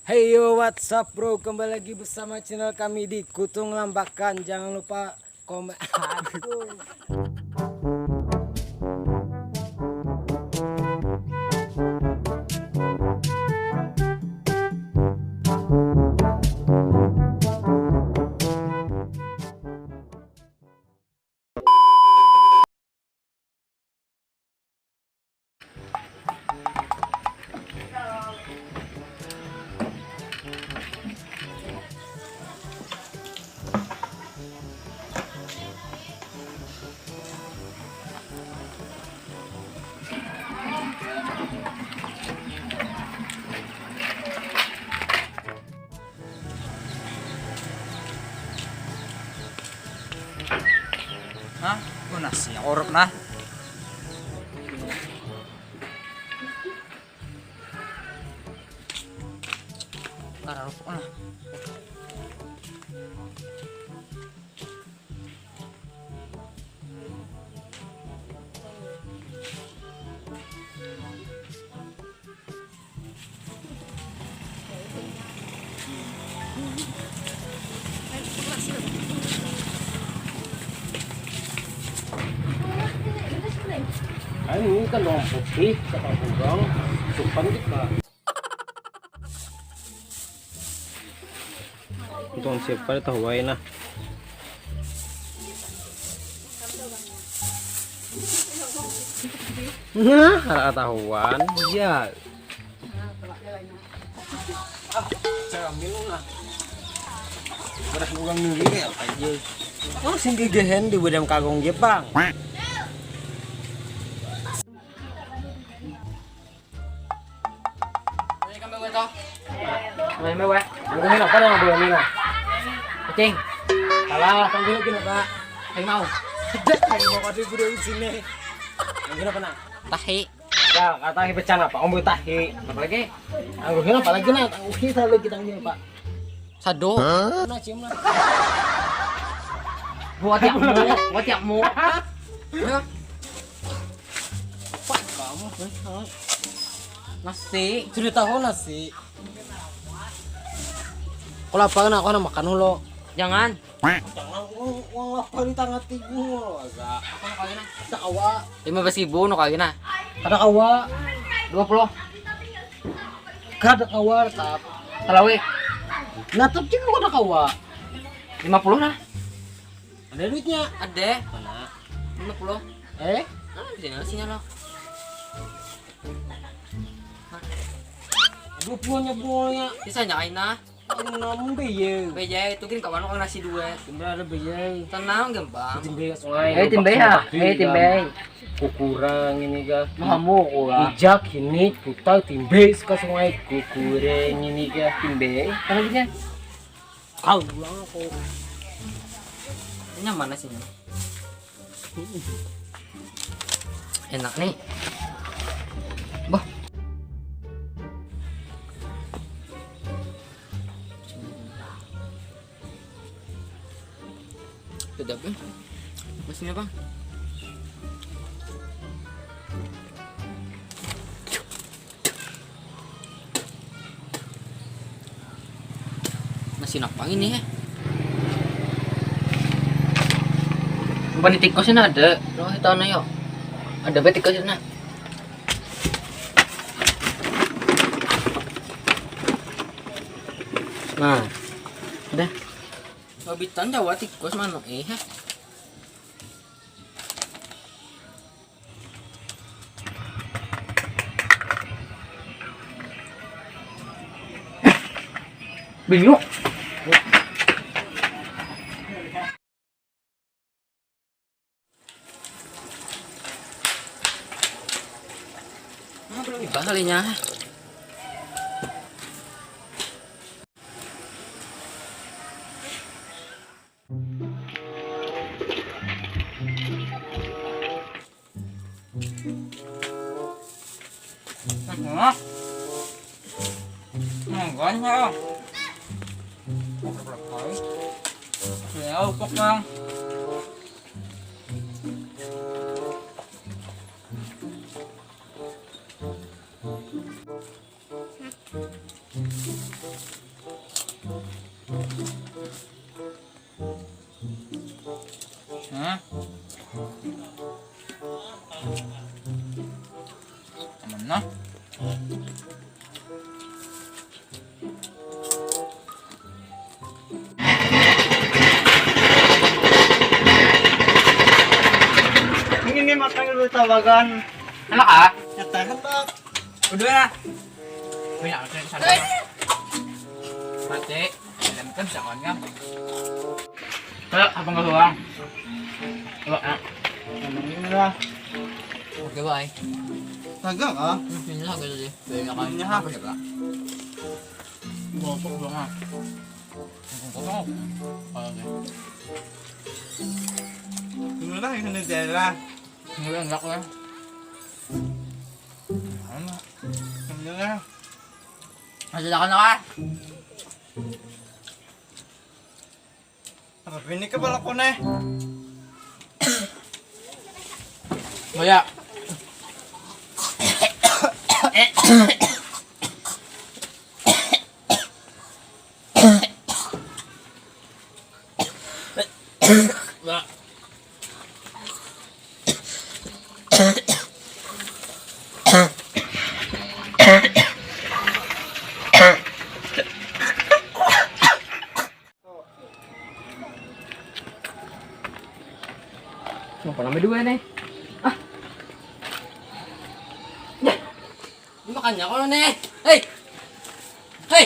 Hey yo, what's up bro? Kembali lagi bersama channel kami di Kutung Lambakan. Jangan lupa komen. Aduh. Hah? Kok nasi orok nah? Kararok nah. Ini kan bawang putih, kata udang, supan kita. Itong siapa tahu wae nah. Nah, ada tahuan. Ya. Saya ambil nah. Beras ugang nuri ya aja. Oh, sing gigehen di bedam kagong Jepang. Main mewe. Ang gawin apa na boleh nila? Kucing. Salah, ang gawin kinapa? Ayo mau. Tidak, ang mau kasi ko di sini. Ang gawin apa na? Tahi. Ya, kata hipecan apa? Om tahi. Apa lagi? Ang gawin apa lagi na? Ang kita lagi kita ngene, Pak. Sado. Na cium na. Buat yakmu. Ya. Pak, kamu Nasi. cerita ho nasi. Kalau apa na ako na makan ulo. Jangan. Jangan uang apa di tangan tigu lo agak. Apa no kawin na? Ada kawa. 15.000 no kawin na. Ada kawa. 20. Kada kawa tap. Talawi. Natap juga ada kawa. 50 na. Ada duitnya. Ada. Mana? 50. Eh? Ah, bisa nasinya lo. Aduh punya. Bisa nyakain na. Namun beye. Beja itu kan kawan kang nasi duet. Tidak ada beye. Tenang gampang. Timbe sungai. Timbe ha. Timbe. Kukurang ini ga. Mahamu ko ga. Ijak ini putar timbe ke sungai kukurang ini ga. Timbe. Ano din yan? Kau lang ako. Nyaman na siya. Enak nih. Bah. Sedap ya. Mesinnya bang. Nasi napang ini ya. Bukan di tikusnya ada. Lo itu na yuk. Ada ba tikusnya na? Nah, Udah. Mabitan daw tikus mano eh ha. Bingung. Belum dibahas kalinya. Nah, enggaknya. Ya, upok lang. naman na. Hindi matanggal tawagan. Ano ka? Natahan na. Udah na. Uy, nakakita sa akin. Pati, alam ka sa kanya. Kaya, habang kasuwang. Diba, ah? Ano na? Okay, bye. Taga ka? Yun na, gano'n eh. Pwede na kayo. Yun na. Bosok lang ah. Bosok ako. Okay. Ano na yung nagdala? Ngayon, lock na. Ano? Ano na? Masala ka na ka. Nakapinig ka pala ko na eh. Baya. Ba. Mau pernah berdua nih? Ah, ya, ini makannya kalau nih, hei, hei.